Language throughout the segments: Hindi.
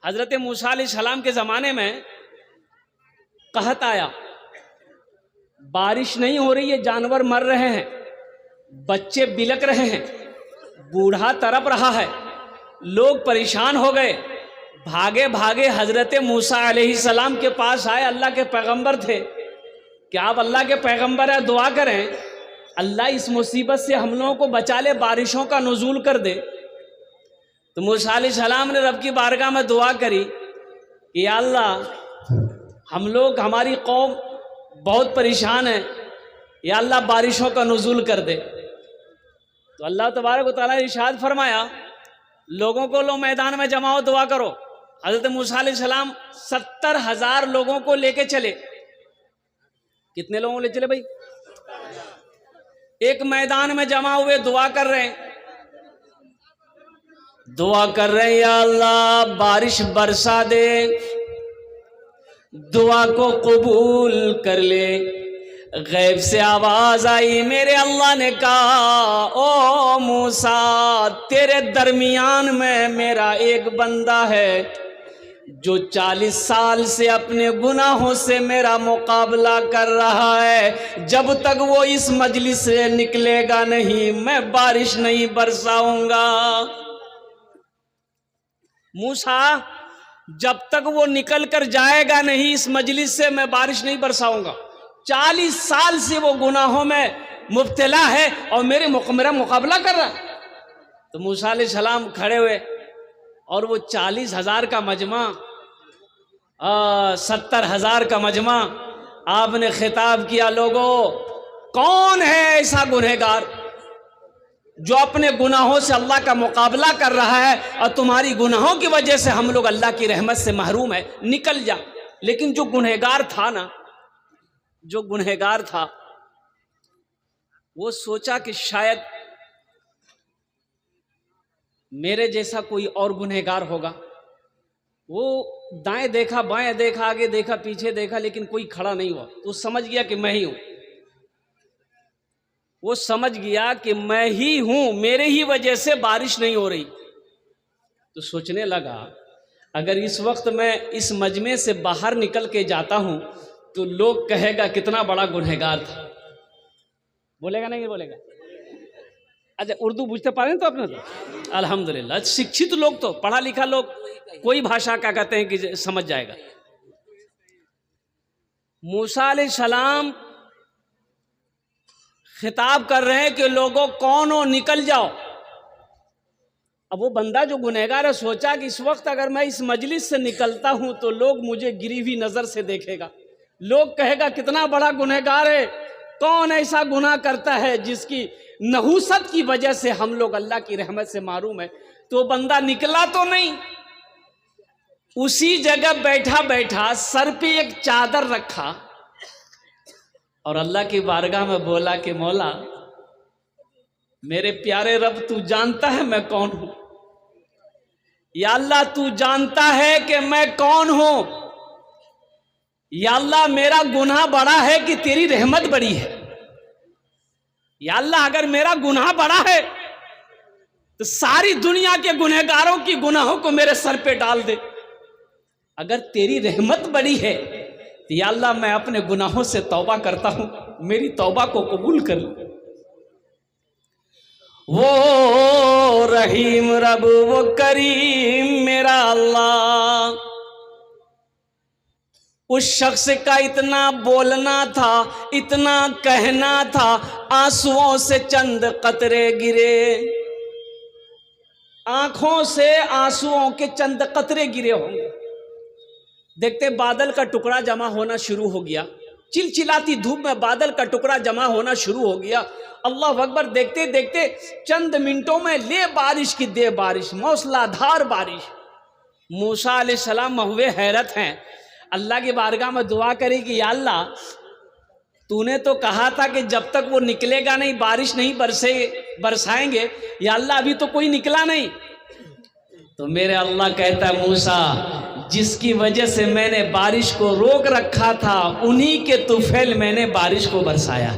हजरत मूसा अलैहिस्सलाम के ज़माने में कहत आया, बारिश नहीं हो रही है, जानवर मर रहे हैं, बच्चे बिलक रहे हैं, बूढ़ा तड़प रहा है, लोग परेशान हो गए। भागे भागे हजरत मूसा अलैहिस्सलाम के पास आए। अल्लाह के पैगंबर थे। क्या आप अल्लाह के पैगंबर है? दुआ करें, अल्लाह इस मुसीबत से हम लोगों को बचा ले, बारिशों का नुज़ूल कर दे। तो मूसा अलैहिस्सलाम ने रब की बारगाह में दुआ करी कि या अल्लाह हम लोग, हमारी कौम बहुत परेशान है, या अल्लाह बारिशों का नुज़ूल कर दे। तो अल्लाह तबारक व तआला ने इरशाद फरमाया, लोगों को लो मैदान में जमाओ, दुआ करो। हज़रत मूसा अलैहिस्सलाम 70,000 लोगों को लेके चले। कितने लोगों को ले चले भाई? एक मैदान में जमा हुए, दुआ कर रहे हैं, दुआ कर रहे हैं, या अल्लाह बारिश बरसा दे, दुआ को कबूल कर ले। गैब से आवाज आई, मेरे अल्लाह ने कहा, ओ मूसा, तेरे दरमियान में मेरा एक बंदा है जो 40 साल से अपने गुनाहों से मेरा मुकाबला कर रहा है। जब तक वो इस मजलिस से निकलेगा नहीं, मैं बारिश नहीं बरसाऊंगा। मूसा, जब तक वो निकल कर जाएगा नहीं इस मजलिस से, मैं बारिश नहीं बरसाऊंगा। 40 साल से वो गुनाहों में मुब्तला है और मेरा मुकाबला कर रहा है। तो मूसा अलैहिस्सलाम खड़े हुए और वो 40,000 का मजमा, 70,000 का मजमा, आपने खिताब किया, लोगों, कौन है ऐसा गुनहगार जो अपने गुनाहों से अल्लाह का मुकाबला कर रहा है और तुम्हारी गुनाहों की वजह से हम लोग अल्लाह की रहमत से महरूम है, निकल जा। लेकिन जो गुनहगार था ना, जो गुनहगार था, वो सोचा कि शायद मेरे जैसा कोई और गुनहगार होगा। वो दाएं देखा, बाएं देखा, आगे देखा, पीछे देखा, लेकिन कोई खड़ा नहीं हुआ। तो समझ गया कि मैं ही हूं। वो समझ गया कि मैं ही हूं, मेरे ही वजह से बारिश नहीं हो रही। तो सोचने लगा, अगर इस वक्त मैं इस मजमे से बाहर निकल के जाता हूं तो लोग कहेगा कितना बड़ा गुनहगार था। बोलेगा नहीं बोलेगा? अच्छा, उर्दू बुझते पा रहे हैं तो अपने तो अल्हम्दुलिल्लाह, शिक्षित लोग तो, पढ़ा लिखा लोग कोई भाषा क्या कहते हैं कि समझ जाएगा। मूसा अलैहिस्सलाम खिताब कर रहे हैं कि लोगों, कौन हो, निकल जाओ। अब वो बंदा जो गुनहगार है सोचा कि इस वक्त अगर मैं इस मजलिस से निकलता हूं तो लोग मुझे गिरी हुई नजर से देखेगा, लोग कहेगा कितना बड़ा गुनहगार है, कौन ऐसा गुनाह करता है जिसकी नहूसत की वजह से हम लोग अल्लाह की रहमत से मारूम है। तो बंदा निकला तो नहीं, उसी जगह बैठा बैठा सर पे एक चादर रखा और अल्लाह की बारगाह में बोला कि मौला, मेरे प्यारे रब, तू जानता है मैं कौन हूं। या अल्लाह, तू जानता है कि मैं कौन हूं। या अल्लाह, मेरा गुनाह बड़ा है कि तेरी रहमत बड़ी है। या अल्लाह, अगर मेरा गुनाह बड़ा है तो सारी दुनिया के गुनहगारों की गुनाहों को मेरे सर पे डाल दे। अगर तेरी रहमत बड़ी है तो या अल्लाह, मैं अपने गुनाहों से तौबा करता हूं, मेरी तौबा को कबूल कर ले। वो रहीम रब, वो करीम मेरा अल्लाह, उस शख्स का इतना बोलना था, इतना कहना था, आंसुओं से चंद कतरे गिरे, आंखों से आंसुओं के चंद कतरे गिरे होंगे। देखते बादल का टुकड़ा जमा होना शुरू हो गया, चिलचिलाती धूप में बादल का टुकड़ा जमा होना शुरू हो गया। अल्लाह अकबर, देखते देखते चंद मिनटों में ले बारिश की दे बारिश, मौसलाधार बारिश। मूसा अलैहिस्सलाम हुए हैरत हैं, अल्लाह की बारगाह में दुआ करी कि या अल्लाह, तूने तो कहा था कि जब तक वो निकलेगा नहीं बारिश नहीं बरसाएंगे। या अल्लाह, अभी तो कोई निकला नहीं। तो मेरे अल्लाह कहता है, मूसा, जिसकी वजह से मैंने बारिश को रोक रखा था, उन्हीं के तुफैल मैंने बारिश को बरसाया।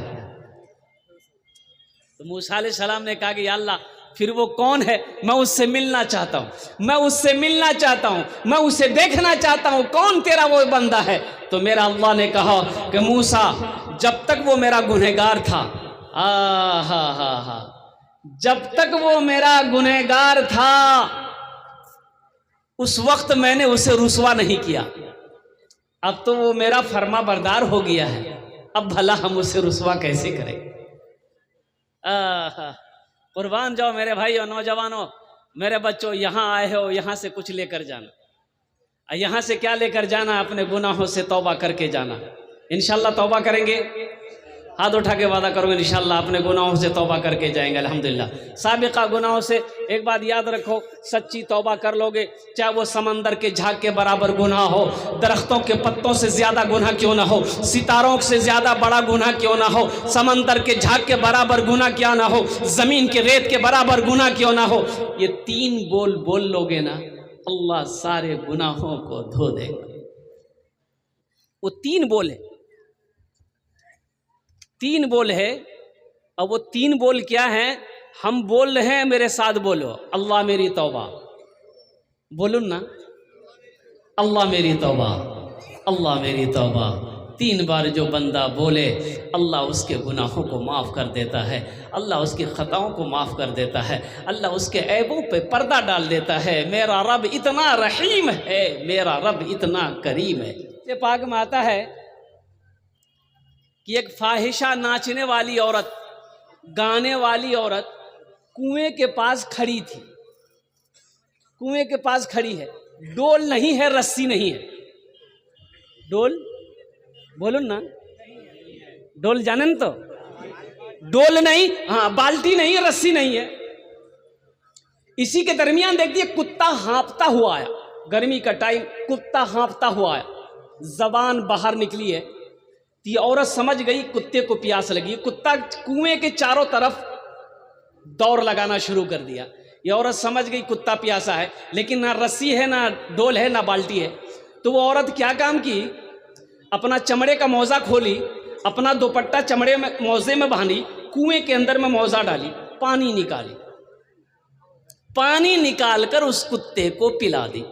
तो मूसा अलैहिस्सलाम ने कहा कि या अल्लाह, फिर वो कौन है? मैं उससे मिलना चाहता हूँ, मैं उससे मिलना चाहता हूँ, मैं उसे देखना चाहता हूँ, कौन तेरा वो बंदा है? तो मेरा अल्लाह ने कहा कि मूसा, जब तक वो मेरा गुनहगार था, हा, जब तक वो मेरा गुनहगार था उस वक्त मैंने उसे रुसवा नहीं किया। अब तो वो मेरा फर्मा बरदार हो गया है, अब भला हम उसे रुसवा कैसे करें? कुर्बान जाओ मेरे भाइयों, नौजवानों, मेरे बच्चों, यहाँ आए हो, यहाँ से कुछ लेकर जाना। यहाँ से क्या लेकर जाना? अपने गुनाहों से तौबा करके जाना। इंशाल्लाह तौबा करेंगे, हाथ उठा के वादा करो इंशाल्लाह अपने गुनाहों से तौबा करके जाएंगे अल्हम्दुलिल्लाह। साबिका गुनाहों से एक बात याद रखो, सच्ची तौबा कर लोगे, चाहे वो समंदर के झाग के बराबर गुनाह हो, दरख्तों के पत्तों से ज़्यादा गुनाह क्यों ना हो, सितारों से ज़्यादा बड़ा गुनाह क्यों ना हो, समंदर के झाग के बराबर गुनाह क्यों ना हो, ज़मीन के रेत के बराबर गुनाह क्यों ना हो, ये 3 बोल लोगे ना, अल्लाह सारे गुनाहों को धो देगा। वो 3 बोल है, 3 बोल है। अब वो 3 बोल क्या हैं? हम बोल रहे हैं, मेरे साथ बोलो, अल्लाह मेरी तौबा। बोलूं ना, अल्लाह मेरी तौबा, अल्लाह मेरी तौबा। 3 बार जो बंदा बोले, अल्लाह उसके गुनाहों को माफ़ कर देता है, अल्लाह उसकी ख़ताओं को माफ़ कर देता है, अल्लाह उसके ऐबों पे पर्दा डाल देता है। मेरा रब इतना रहीम है, मेरा रब इतना करीम है। ये पाक में आता है कि एक फाहिशा नाचने वाली औरत, गाने वाली औरत कुएं के पास खड़ी थी। कुएं के पास खड़ी है, डोल नहीं है, रस्सी नहीं है। डोल बोलो ना, डोल जाने न, तो डोल नहीं, हाँ, बाल्टी नहीं है, रस्सी नहीं है। इसी के दरमियान देखती है कुत्ता हाँफता हुआ आया। गर्मी का टाइम, कुत्ता हाँफता हुआ आया, जबान बाहर निकली है। ये औरत समझ गई कुत्ते को प्यास लगी। कुत्ता कुएं के चारों तरफ दौड़ लगाना शुरू कर दिया। ये औरत समझ गई कुत्ता प्यासा है, लेकिन ना रस्सी है, ना डोल है, ना बाल्टी है। तो वो औरत क्या काम की, अपना चमड़े का मौजा खोली, अपना दुपट्टा चमड़े में मौजे में बांधी, कुएं के अंदर में मौजा डाली, पानी निकाली, पानी निकालकर उस कुत्ते को पिला दी।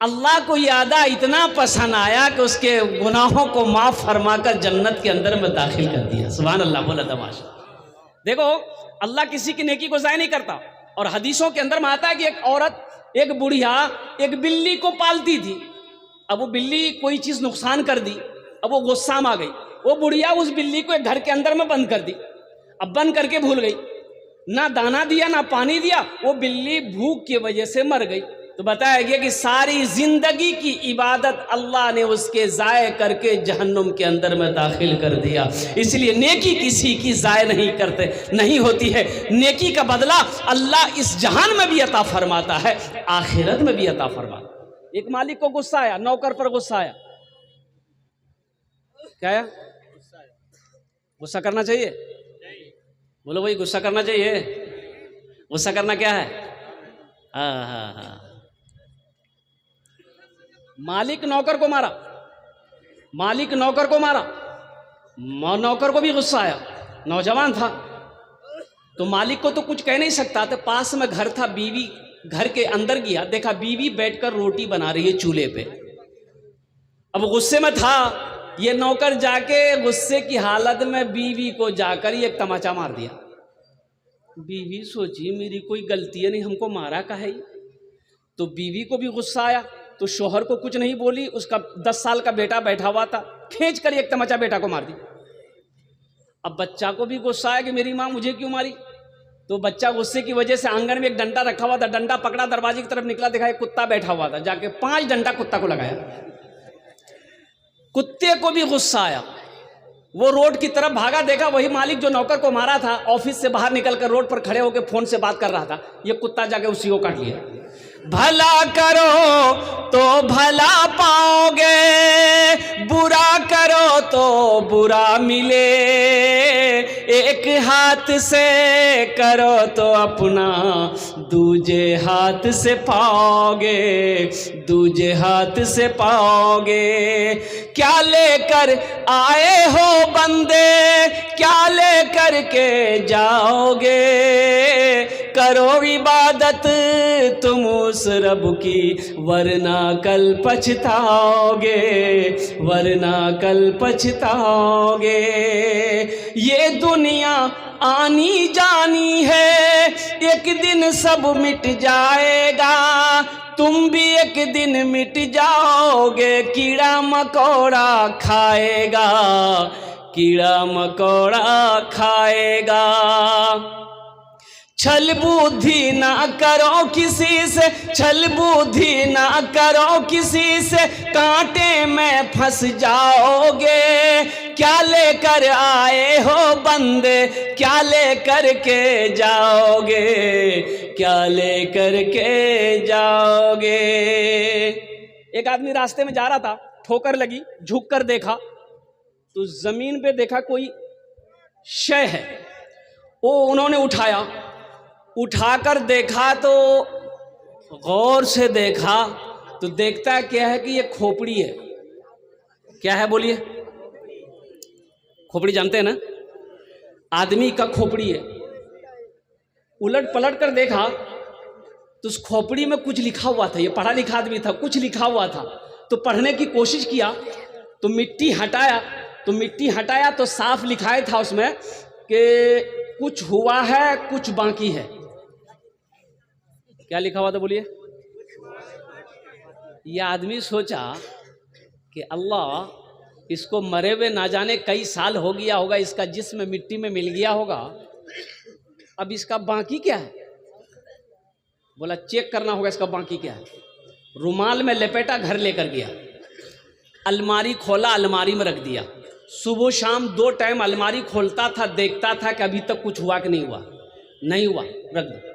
अल्लाह को ये अदा इतना पसंद आया कि उसके गुनाहों को माफ़ फरमाकर जन्नत के अंदर में दाखिल कर दिया। सुभान अल्लाह, बोला तमाशा। देखो, अल्लाह किसी की नेकी को ज़ाया नहीं करता। और हदीसों के अंदर में आता है कि एक औरत, एक बुढ़िया एक बिल्ली को पालती थी। अब वो बिल्ली कोई चीज़ नुकसान कर दी, अब वो गुस्सा में आ गई। वो बुढ़िया उस बिल्ली को एक घर के अंदर में बंद कर दी। अब बंद करके भूल गई, ना दाना दिया ना पानी दिया, वो बिल्ली भूख की वजह से मर गई। तो बताया गया कि सारी जिंदगी की इबादत अल्लाह ने उसके ज़ाय करके जहन्नुम के अंदर में दाखिल कर दिया। इसलिए नेकी किसी की ज़ाय नहीं होती है। नेकी का बदला अल्लाह इस जहान में भी अता फरमाता है, आखिरत में भी अता फरमाता है। एक मालिक को गुस्सा आया, नौकर पर गुस्सा आया। क्या आया? गुस्सा करना चाहिए? बोलो भाई, गुस्सा करना चाहिए? गुस्सा करना क्या है? हाँ। मालिक नौकर को मारा, मालिक नौकर को मारा, नौकर को भी गुस्सा आया। नौजवान था तो मालिक को तो कुछ कह नहीं सकता। तो पास में घर था, बीवी घर के अंदर गया, देखा बीवी बैठकर रोटी बना रही है चूल्हे पे। अब गुस्से में था, ये नौकर जाके गुस्से की हालत में बीवी को जाकर एक तमाचा मार दिया। बीवी सोची मेरी कोई गलती है नहीं, हमको मारा का है। तो बीवी को भी गुस्सा आया, तो शोहर को कुछ नहीं बोली। उसका 10 साल का बेटा बैठा हुआ था, खींच कर एक तमाचा बेटा को मार दी। अब बच्चा को भी गुस्सा आया कि मेरी माँ मुझे क्यों मारी। तो बच्चा गुस्से की वजह से आंगन में एक डंडा रखा हुआ था, डंडा पकड़ा, दरवाजे की तरफ निकला, देखा एक कुत्ता बैठा हुआ था, जाके 5 डंडा कुत्ता को लगाया। कुत्ते को भी गुस्सा आया, वो रोड की तरफ भागा, देखा वही मालिक जो नौकर को मारा था ऑफिस से बाहर निकलकर रोड पर खड़े होकर फोन से बात कर रहा था। ये कुत्ता जाके उसी को काट लिया। भला करो तो भला पाओगे, बुरा करो तो बुरा मिले, एक हाथ से करो तो अपना दूजे हाथ से पाओगे, दूजे हाथ से पाओगे। क्या लेकर आए हो बंदे, क्या लेकर के जाओगे, करो इबादत तुम उस रब की, वरना कल पछताओगे, वरना कल पछताओगे। ये दुनिया आनी जानी है, एक दिन सब मिट जाएगा, तुम भी एक दिन मिट जाओगे। कीड़ा मकोड़ा खाएगा, कीड़ा मकोड़ा खाएगा। छल बुद्धि ना करो किसी से, छल बुद्धि ना करो किसी से, कांटे में फंस जाओगे। क्या लेकर आए हो बंदे, क्या लेकर के जाओगे, क्या लेकर के जाओगे। एक आदमी रास्ते में जा रहा था, ठोकर लगी, झुक कर देखा तो जमीन पे देखा कोई शय है, वो उन्होंने उठाया, उठाकर देखा तो गौर से देखा तो देखता क्या है कि ये खोपड़ी है। क्या है बोलिए? खोपड़ी जानते हैं ना, आदमी का खोपड़ी है। उलट पलट कर देखा तो उस खोपड़ी में कुछ लिखा हुआ था। ये पढ़ा लिखा आदमी था, कुछ लिखा हुआ था। तो पढ़ने की कोशिश किया तो मिट्टी हटाया, तो मिट्टी हटाया तो साफ लिखाया था उसमें कि कुछ हुआ है कुछ बाकी है। क्या लिखा हुआ था बोलिए? ये आदमी सोचा कि अल्लाह, इसको मरे हुए ना जाने कई साल हो गया होगा, इसका जिस्म मिट्टी में मिल गया होगा, अब इसका बाकी क्या है? बोला चेक करना होगा इसका बाकी क्या है। रुमाल में लपेटा, घर लेकर गया, अलमारी खोला, अलमारी में रख दिया। सुबह शाम 2 टाइम अलमारी खोलता था, देखता था कि अभी तक कुछ हुआ कि नहीं हुआ। नहीं हुआ, रख दो।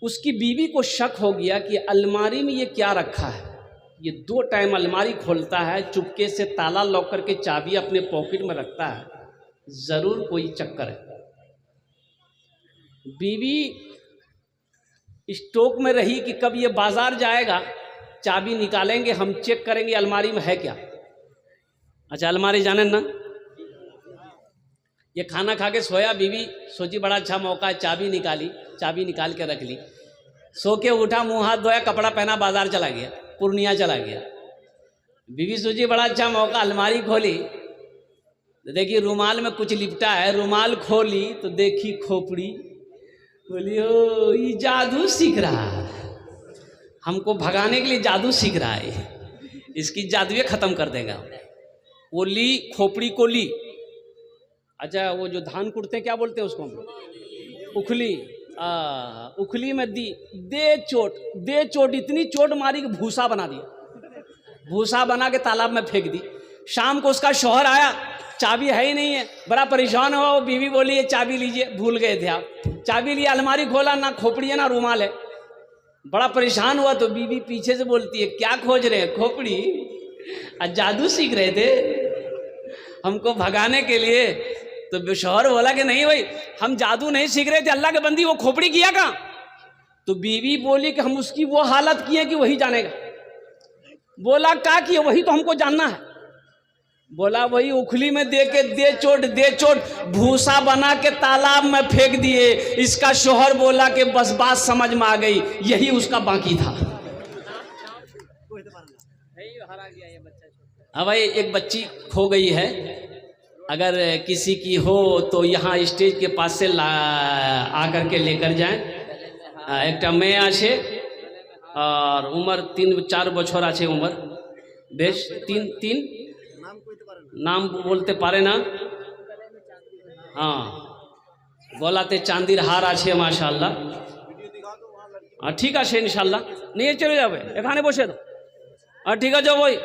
उसकी बीवी को शक हो गया कि अलमारी में ये क्या रखा है। ये 2 टाइम अलमारी खोलता है, चुपके से ताला लॉक करके चाबी अपने पॉकेट में रखता है, जरूर कोई चक्कर है। बीवी स्टॉक में रही कि कब ये बाजार जाएगा, चाबी निकालेंगे, हम चेक करेंगे अलमारी में है क्या। अच्छा, अलमारी जाने ना, ये खाना खा के सोया, बीवी सोची बड़ा अच्छा मौका है, चाबी निकाली, चाबी निकाल के रख ली। सो के उठा, मुंह हाथ धोया, कपड़ा पहना, बाजार चला गया, पूर्णिया चला गया। बीवी सोची बड़ा अच्छा मौका, अलमारी खोली तो देखी रुमाल में कुछ लिपटा है। रुमाल खोली तो देखी खोपड़ी। बोली ओ, ये जादू सीख रहा है, हमको भगाने के लिए जादू सीख रहा है, इसकी जादुए खत्म कर देगा। वो ली, खोपड़ी को ली। अच्छा, वो जो धान कुटते क्या बोलते हैं उसको हम लोग? उखली। उखली में दी, दे चोट, इतनी चोट मारी कि भूसा बना दिया। भूसा बना के तालाब में फेंक दी। शाम को उसका शौहर आया, चाबी है ही नहीं है, बड़ा परेशान हुआ। वो बीवी बोली ये चाबी लीजिए, भूल गए थे आप। चाबी लिया, अलमारी खोला, ना खोपड़ी है ना रुमाल है। बड़ा परेशान हुआ तो बीवी पीछे से बोलती है क्या खोज रहे हैं? खोपड़ी। आज जादू सीख रहे थे हमको भगाने के लिए। तो शौहर बोला कि नहीं भाई, हम जादू नहीं सीख रहे थे, अल्लाह के बंदी, वो खोपड़ी किया कहाँ? तो बीवी बोली कि हम उसकी वो हालत की है कि वही जानेगा। बोला क्या किया? वही तो हमको जानना है। बोला वही उखली में दे के दे चोट भूसा बना के तालाब में फेंक दिए। इसका शौहर बोला कि बस बात समझ में आ गई, यही उसका बाकी था। हाँ भाई, एक बच्ची खो गई है, अगर किसी की हो तो यहाँ स्टेज के पास से आकर के लेकर जाएं। एक मेये आछे और उम्र 3-4 বছর আছে उम्र, बेश 3 नाम बोलते पारे ना। हाँ, गलाते चांदिर हार आछे माशाल्लाह। हाँ ठीक है इंशाल्लाह, नहीं चले जावे एखाने बसे दो। हाँ ठीक है जो भाई,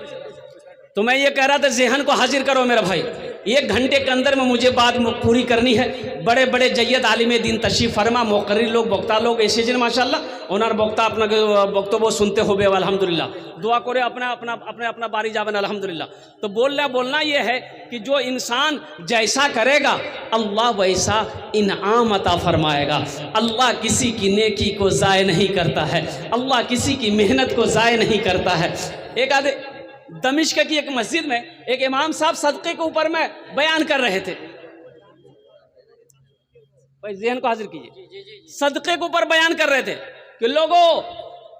तो मैं ये कह रहा था ज़हन को हाजिर करो मेरा भाई। 1 घंटे के अंदर में मुझे बात पूरी करनी है। बड़े बड़े जय्यद आलिम दीन तशरीफ फरमा, मोकर्री लोग, वक्ता लोग ऐसे जन माशाल्लाह ओनार वक्ता अपना वक्तव्य सुनते हो अल्हम्दुलिल्लाह। दुआ करे अपना अपना अपने अपना बारी जावन अल्हम्दुलिल्लाह। तो बोलना ये है कि जो इंसान जैसा करेगा अल्लाह वैसा इनाम अता फरमाएगा। अल्लाह किसी की नेकी को ज़ाय नहीं करता है, अल्लाह किसी की मेहनत को ज़ाय नहीं करता है। एक आधे दमिश्क की एक मस्जिद में एक इमाम साहब सदक़े के ऊपर में बयान कर रहे थे। भाई ज़हन को हाजिर कीजिए। सदक़े के ऊपर बयान कर रहे थे कि लोगों,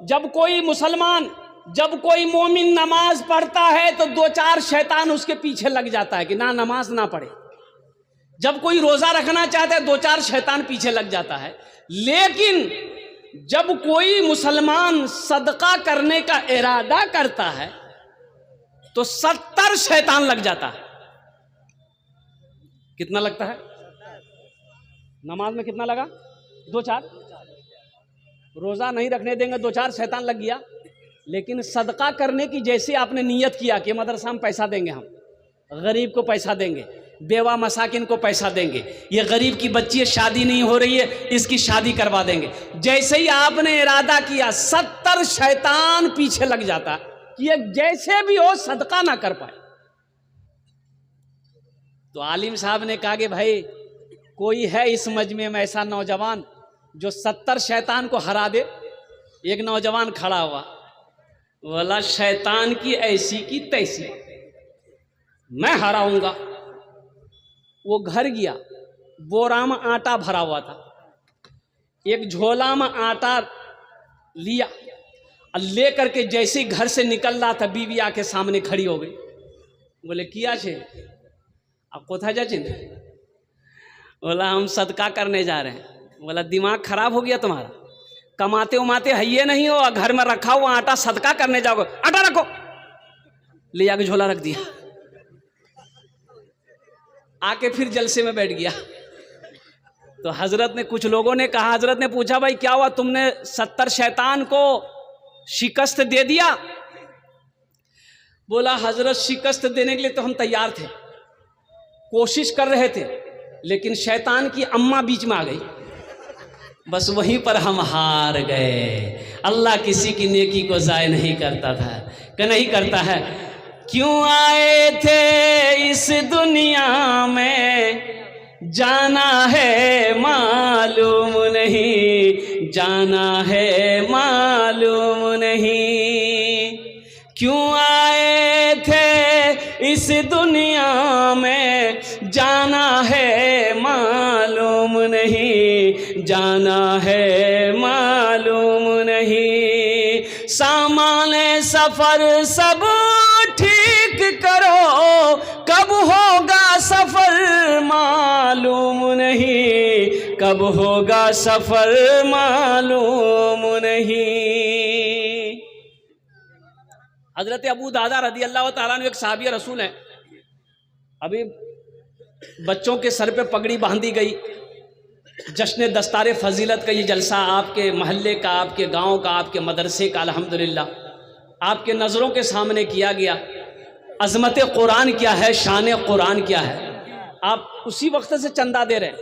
जब कोई मुसलमान, जब कोई मोमिन नमाज पढ़ता है तो दो चार शैतान उसके पीछे लग जाता है कि ना नमाज ना पढ़े। जब कोई रोज़ा रखना चाहता है दो चार शैतान पीछे लग जाता है। लेकिन जब कोई मुसलमान सदका करने का इरादा करता है तो 70 शैतान लग जाता है। कितना लगता है? नमाज में कितना लगा? दो चार। रोजा नहीं रखने देंगे दो चार शैतान लग गया। लेकिन सदका करने की जैसे आपने नियत किया कि मदरसा में पैसा देंगे, हम गरीब को पैसा देंगे, बेवा मसाकिन को पैसा देंगे, ये गरीब की बच्ची शादी नहीं हो रही है इसकी शादी करवा देंगे, जैसे ही आपने इरादा किया 70 शैतान पीछे लग जाता कि ये जैसे भी हो सदका ना कर पाए। तो आलिम साहब ने कहा कि भाई कोई है इस मजमे में ऐसा नौजवान जो 70 शैतान को हरा दे? एक नौजवान खड़ा हुआ, बोला शैतान की ऐसी की तैसी मैं हराऊंगा। वो घर गया, बोरा में आटा भरा हुआ था, एक झोला में आटा लिया और ले करके जैसे ही घर से निकल रहा था बीवी आके सामने खड़ी हो गई। बोले किया छे आप कोथा जा चिन? बोला हम सदका करने जा रहे हैं। बोला दिमाग खराब हो गया तुम्हारा, कमाते उमाते है ये नहीं हो, घर में रखा हुआ आटा सदका करने जाओगे? आटा रखो, ले जाके झोला रख दिया, आके फिर जलसे में बैठ गया। तो हजरत ने, कुछ लोगों ने कहा, हजरत ने पूछा भाई क्या हुआ, तुमने 70 शैतान को शिकस्त दे दिया? बोला हजरत शिकस्त देने के लिए तो हम तैयार थे, कोशिश कर रहे थे, लेकिन शैतान की अम्मा बीच में आ गई, बस वहीं पर हम हार गए। अल्लाह किसी की नेकी को ज़ाय नहीं करता था, कि नहीं करता है। क्यों आए थे इस दुनिया में, जाना है मालूम नहीं, जाना है मालूम नहीं। क्यों आए थे इस दुनिया में, जाना है मालूम नहीं, जाना है मालूम नहीं। सामान सफर सब ठीक करो, कब होगा सफर मालूम नहीं, कब होगा सफर मालूम नहीं। हजरत अबू दादा रदी अल्लाह ताला अन्हु एक साहबी रसूल हैं। अभी बच्चों के सर पे पगड़ी बांधी गई, जश्न दस्तार फजीलत का ये जलसा आपके महल्ले का, आपके गांव का, आपके मदरसे का अल्हम्दुलिल्लाह आपके नज़रों के सामने किया गया। अज़मत कुरान क्या है, शान कुरान क्या है, आप उसी वक्त से चंदा दे रहे हैं।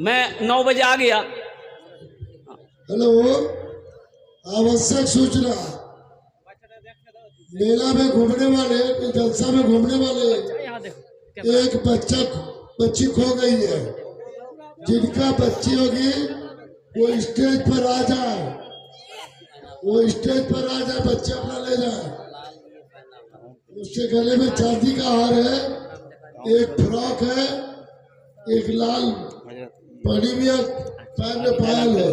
मैं 9 बजे आ गया। हेलो, आवश्यक सूचना, मेला में घूमने वाले, जलसा में घूमने वाले एक बच्ची खो गई है। जिनका बच्ची होगी वो स्टेज पर आ जाए, वो स्टेज पर आ जाए, बच्चे अपना ले जाए। उसके गले में चांदी का हार है, एक फ्रॉक है, एक लाल पड़ी भी है, पैर में पायल है।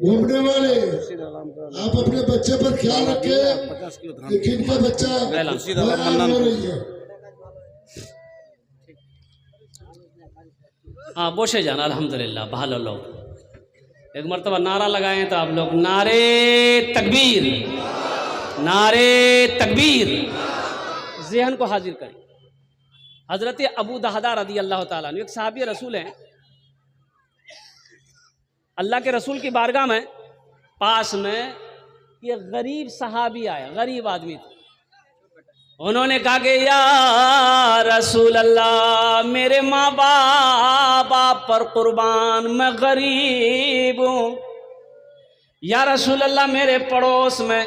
घूमने वाले आप अपने बच्चे पर ख्याल रखें, लेकिन का बच्चा हो रही है। हाँ बोशे जाना अल्हम्दुलिल्लाह। बहाल लोग एक मरतबा नारा लगाएं तो आप लोग नारे तकबीर, नारे तकबीर। ज़हन को हाजिर करें। हजरत अबू दहदा रदी अल्लाह ताला अन्हु एक साहबी रसूल हैं। अल्लाह के रसूल की बारगाह में पास में ये गरीब सहाबी आया, गरीब आदमी था। उन्होंने कहा कि या रसूल अल्लाह, मेरे माँ बाप आप पर कुर्बान, मैं गरीब हूँ। या रसूल अल्लाह, मेरे पड़ोस में,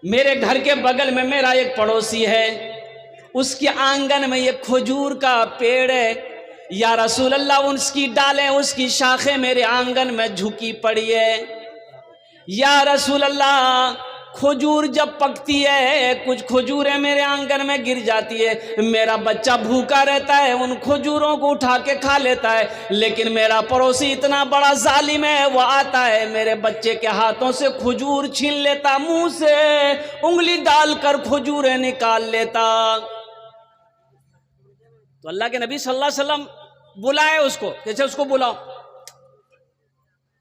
मेरे घर के बगल में मेरा एक पड़ोसी है, उसके आंगन में ये खजूर का पेड़ है। या रसूल अल्लाह, उसकी डालें, उसकी शाखें मेरे आंगन में झुकी पड़ी है। या रसूल अल्लाह, खजूर जब पकती है, कुछ खजूरें मेरे आंगन में गिर जाती है, मेरा बच्चा भूखा रहता है, उन खजूरों को उठा के खा लेता है। लेकिन मेरा पड़ोसी इतना बड़ा जालिम है, वो आता है मेरे बच्चे के हाथों से खजूर छीन लेता, मुंह से उंगली डालकर खजूरें निकाल लेता। तो अल्लाह के नबी सल्लल्लाहु अलैहि वसल्लम बुलाए उसको, कैसे उसको बुलाओ,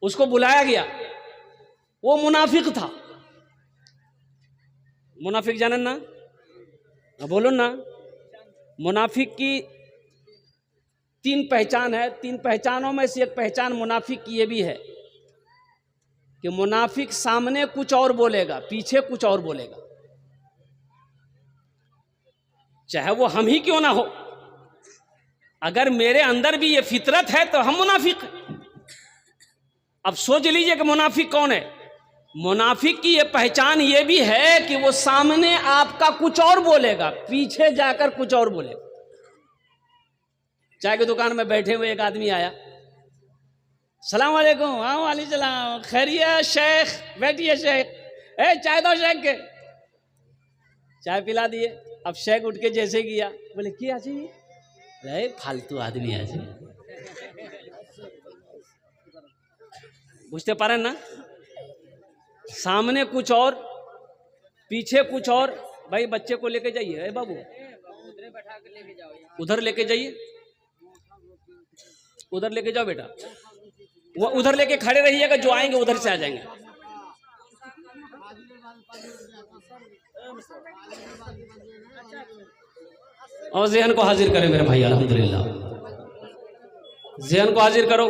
उसको बुलाया गया। वो मुनाफिक था। मुनाफिक जानन ना, बोलो ना। मुनाफिक की 3 पहचान है। 3 पहचानों में से एक पहचान मुनाफिक की ये भी है कि मुनाफिक सामने कुछ और बोलेगा, पीछे कुछ और बोलेगा, चाहे वो हम ही क्यों ना हो। अगर मेरे अंदर भी ये फितरत है तो हम मुनाफिक हैं। अब सोच लीजिए कि मुनाफिक कौन है। मुनाफिक की ये पहचान ये भी है कि वो सामने आपका कुछ और बोलेगा, पीछे जाकर कुछ और बोलेगा। चाय की दुकान में बैठे हुए एक आदमी आया, सलाम वालेकुम। हाँ वालेकुम सलाम, खैरियत शेख, बैठिए शेख, चाय दो शेख के। चाय पिला दिए। अब शेख उठ के जैसे गया, बोले क्या चाहिए? अरे फालतू आदमी है, बुझते पारे ना, सामने कुछ और पीछे कुछ और। भाई बच्चे को लेके जाइए, अरे बाबू उधर लेके जाइए, उधर लेके जाओ बेटा, वो उधर लेके खड़े रहिएगा, जो आएंगे उधर से आ जाएंगे। और ज़हन को हाजिर करें मेरे भाई, अल्हम्दुलिल्लाह ज़हन को हाजिर करो।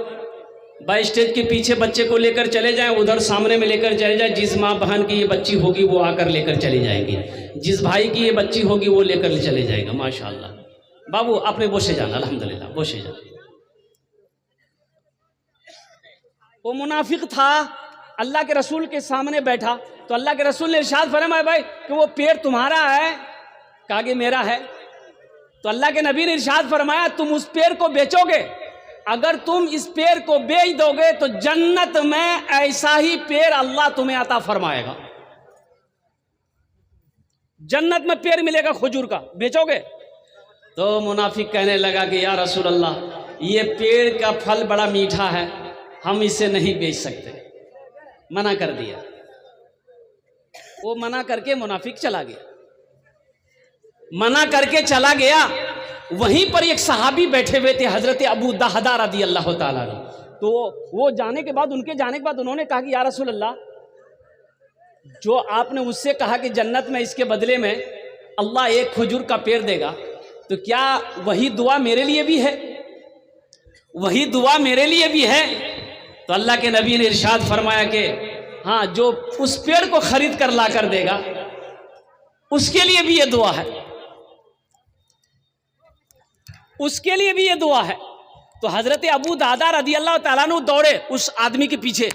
भाई स्टेज के पीछे बच्चे को लेकर चले जाएं, उधर सामने में लेकर चले जाएं। जिस माँ बहन की ये बच्ची होगी वो आकर लेकर चली जाएगी, जिस भाई की ये बच्ची होगी वो लेकर चले जाएगा। माशाअल्लाह बाबू आपने बोशे जाना, अल्हम्दुलिल्लाह बोशे जाना। वो मुनाफिक था, अल्लाह के रसूल के सामने बैठा तो अल्लाह के रसूल ने इरशाद फरमाया भाई कि वो पेड़ तुम्हारा है? कहा कि मेरा है। तो अल्लाह के नबी ने इरशाद फरमाया तुम उस पेड़ को बेचोगे? अगर तुम इस पेड़ को बेच दोगे तो जन्नत में ऐसा ही पेड़ अल्लाह तुम्हें अता फरमाएगा। जन्नत में पेड़ मिलेगा खजूर का, बेचोगे? तो मुनाफिक कहने लगा कि या रसूल अल्लाह, ये पेड़ का फल बड़ा मीठा है, हम इसे नहीं बेच सकते। मना कर दिया। वो मना करके मुनाफिक चला गया, मना करके चला गया। वहीं पर एक सहाबी बैठे हुए थे, हजरत अबू दहदा रदी अल्लाह ताला अन्हु। तो वो जाने के बाद, उनके जाने के बाद उन्होंने कहा कि या रसूल अल्लाह, जो आपने उससे कहा कि जन्नत में इसके बदले में अल्लाह एक खजूर का पेड़ देगा, तो क्या वही दुआ मेरे लिए भी है? वही दुआ मेरे लिए भी है? तो अल्लाह के नबी ने इरशाद फरमाया कि हाँ, जो उस पेड़ को खरीद कर ला कर देगा उसके लिए भी ये दुआ है, उसके लिए भी ये दुआ है। तो हजरत अबू दादा रदी अल्लाह ताला अन्हु दौड़े उस आदमी के पीछे,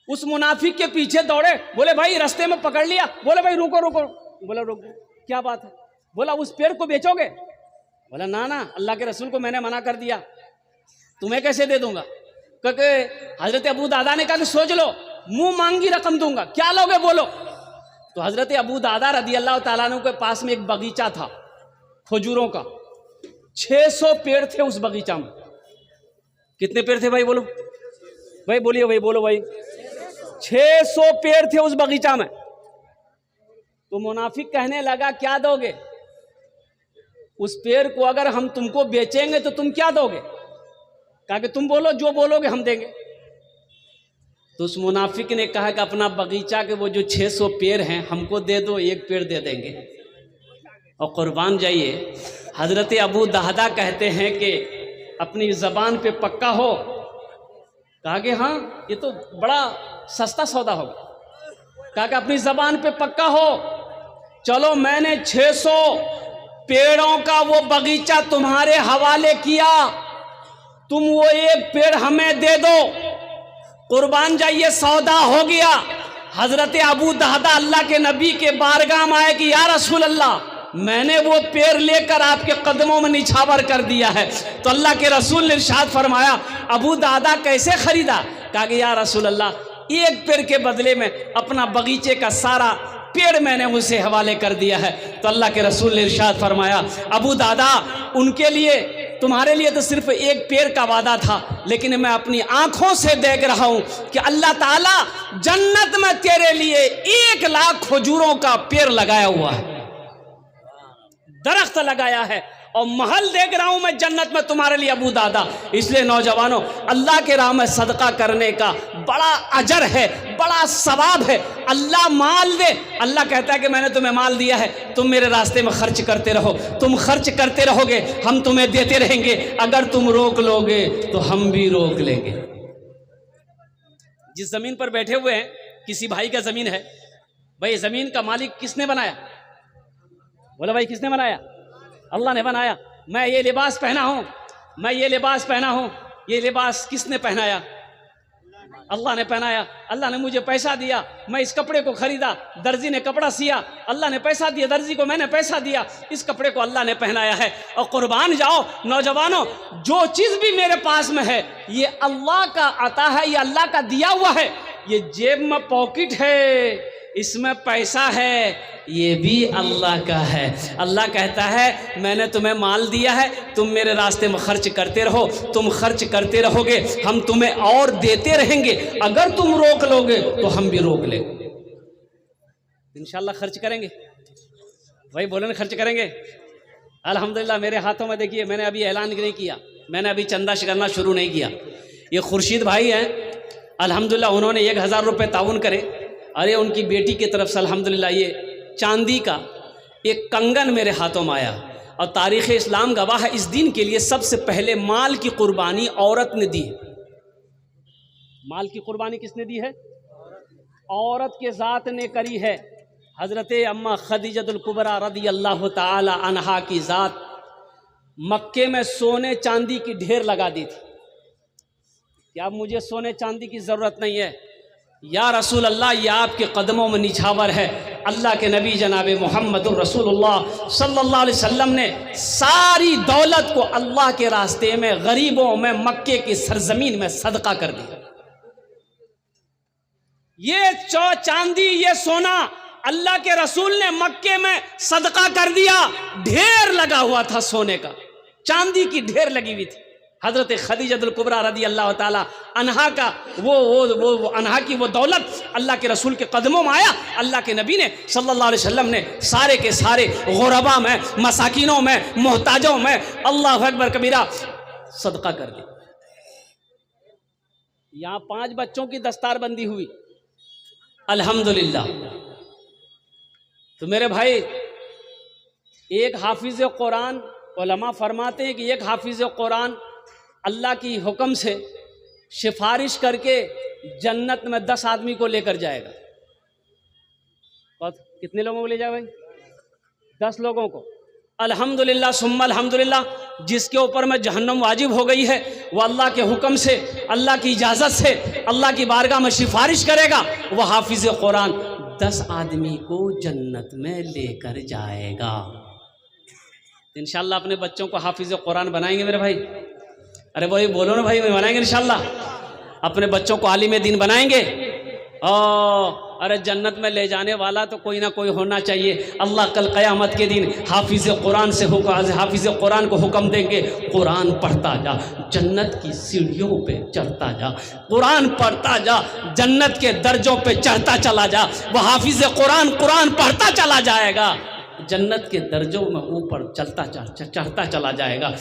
उस मुनाफिक के पीछे दौड़े। बोले भाई रास्ते में पकड़ लिया, बोले भाई रुको रुको। बोला रुको, क्या बात है? बोला उस पेड़ को बेचोगे? बोला ना ना, अल्लाह के रसूल को मैंने मना कर दिया, तुम्हें कैसे दे दूंगा? क्योंकि हजरत अबू दादा ने कहा कि सोच लो, मुंह मांगी रकम दूंगा, क्या लोगे बोलो। तो हजरत अबू दादा रदी अल्लाह ताला अन्हु के पास में एक बगीचा था खजूरों का, 600 पेड़ थे उस बगीचा में। कितने पेड़ थे भाई बोलो, भाई बोलिए भाई, बोलो भाई। 600 पेड़ थे उस बगीचा में। तो मुनाफिक कहने लगा क्या दोगे? उस पेड़ को अगर हम तुमको बेचेंगे तो तुम क्या दोगे? कहा कि तुम बोलो, जो बोलोगे हम देंगे। तो उस मुनाफिक ने कहा कि अपना बगीचा के वो जो 600 पेड़ हैं हमको दे दो, एक पेड़ दे देंगे। और कुर्बान जाइए, हजरत अबू दहदा कहते हैं कि अपनी ज़बान पे पक्का हो। कहा कि हाँ, ये तो बड़ा सस्ता सौदा होगा। कहा कि अपनी ज़बान पे पक्का हो, चलो मैंने 600 पेड़ों का वो बगीचा तुम्हारे हवाले किया, तुम वो एक पेड़ हमें दे दो। कुर्बान जाइए, सौदा हो गया। हजरत अबू दहदा अल्लाह के नबी के बारगाह में आए कि या रसूल अल्लाह, मैंने वो पेड़ लेकर आपके कदमों में निछावर कर दिया है। तो अल्लाह के रसूल ने इरशाद फरमाया, अबू दादा कैसे खरीदा? कहा कि या रसूल अल्लाह, एक पेड़ के बदले में अपना बगीचे का सारा पेड़ मैंने उसे हवाले कर दिया है। तो अल्लाह के रसूल ने इरशाद फरमाया, अबू दादा, उनके लिए, तुम्हारे लिए तो सिर्फ एक पेड़ का वादा था, लेकिन मैं अपनी आंखों से देख रहा हूं कि अल्लाह ताला जन्नत में तेरे लिए 1 लाख खजूरों का पेड़ लगाया हुआ है, दरख्त लगाया है, और महल देख रहा हूं मैं जन्नत में तुम्हारे लिए अबू दादा। इसलिए नौजवानों, अल्लाह के राह में सदका करने का बड़ा अजर है, बड़ा सवाब है। अल्लाह माल दे, अल्लाह कहता है कि मैंने तुम्हें माल दिया है, तुम मेरे रास्ते में खर्च करते रहो, तुम खर्च करते रहोगे, हम तुम्हें देते रहेंगे, अगर तुम रोक लोगे तो हम भी रोक लेंगे। जिस जमीन पर बैठे हुए हैं, किसी भाई का जमीन है, भाई जमीन का मालिक किसने बनाया? बोला भाई किसने बनाया? अल्लाह ने बनाया। मैं ये लिबास पहना हूं, मैं ये लिबास पहना हूं, ये लिबास किसने पहनाया? अल्लाह ने पहनाया। अल्लाह ने मुझे पैसा दिया, मैं इस कपड़े को खरीदा, दर्जी ने कपड़ा सिया, अल्लाह ने पैसा दिया, दर्जी को मैंने पैसा दिया, इस कपड़े को अल्लाह ने पहनाया है। और कुर्बान जाओ नौजवानों, जो चीज़ भी मेरे पास में है ये अल्लाह का अता है, ये अल्लाह का दिया हुआ है। ये जेब में पॉकेट है, इसमें पैसा है, ये भी अल्लाह का है। अल्लाह कहता है मैंने तुम्हें माल दिया है, तुम मेरे रास्ते में खर्च करते रहो, तुम खर्च करते रहोगे, हम तुम्हें और देते रहेंगे, अगर तुम रोक लोगे तो हम भी रोक लेंगे। इंशाल्लाह खर्च करेंगे भाई, बोले ना खर्च करेंगे। अल्हम्दुलिल्लाह मेरे हाथों में देखिए, मैंने अभी ऐलान नहीं किया, मैंने अभी चंदा करना शुरू नहीं किया। ये खुर्शीद भाई हैं, अल्हम्दुलिल्लाह उन्होंने 1000 रुपये ताउन करे। अरे उनकी बेटी की तरफ से अल्हम्दुलिल्लाह ये चांदी का एक कंगन मेरे हाथों में आया। और तारीख़ इस्लाम गवाह है, इस दिन के लिए सबसे पहले माल की कुर्बानी औरत ने दी है। माल की कुर्बानी किसने दी है? औरत के ज़ात ने करी है। हज़रत अम्मा खदीजतुल कुबरा रदी अल्लाह ताला अन्हा की ज़ात मक्के में सोने चांदी की ढेर लगा दी थी कि अब मुझे सोने चांदी की ज़रूरत नहीं है, या रसूल अल्लाह, ये आपके कदमों में निछावर है। अल्लाह के नबी जनाब मोहम्मदुर रसूलुल्लाह सल्लल्लाहु अलैहि वसल्लम ने सारी दौलत को अल्लाह के रास्ते में, गरीबों में, मक्के की सरजमीन में सदका कर दिया। ये चांदी, ये सोना अल्लाह के रसूल ने मक्के में सदका कर दिया। ढेर लगा हुआ था सोने का, चांदी की ढेर लगी हुई थी। हज़रत खदीजतुल कुबरा रदी अल्लाह ताला अन्हा का वो अन्हा की वो दौलत अल्लाह के रसूल के कदमों में आया। अल्लाह के नबी ने सल्लल्लाहु अलैहि वसल्लम ने सारे के सारे गुरबा में, मसाकिनों में, मोहताजों में अल्लाह अकबर कबीरा सदका कर दी। यहाँ 5 बच्चों की दस्तारबंदी हुई अल्हम्दुलिल्लाह। तो मेरे भाई, एक हाफिज़ कुरान, उलमा फरमाते हैं कि एक हाफिज़ कुरान अल्लाह की हुक्म से सिफारिश करके जन्नत में 10 आदमी को लेकर जाएगा। और कितने लोगों को ले जाएगा भाई? 10 लोगों को। अल्हम्दुलिल्लाह सुम्मा अल्हम्दुलिल्लाह, जिसके ऊपर में जहन्नम वाजिब हो गई है, वो अल्लाह के हुक्म से, अल्लाह की इजाज़त से अल्लाह की बारगाह में सिफारिश करेगा, वह हाफिज़ कुरान 10 आदमी को जन्नत में लेकर जाएगा। इंशाअल्लाह अपने बच्चों को हाफिज़ कुरान बनाएंगे मेरे भाई। अरे भाई बोलो ना भाई, बनाएंगे इंशाअल्लाह। अपने बच्चों को आलिम दीन बनाएंगे। अरे जन्नत में ले जाने वाला तो कोई ना कोई होना चाहिए। अल्लाह कल क़यामत के दिन हाफिज़ कुरान से हाफिज़ कुरान को हुक्म देंगे, कुरान पढ़ता जा, जन्नत की सीढ़ियों पे चढ़ता जा, कुरान पढ़ता जा, जन्नत के दर्जों पे चढ़ता चला जा। वह हाफिज़ कुरान पढ़ता चला जाएगा, जन्नत के दर्जों में ऊपर चढ़ता चला जाएगा।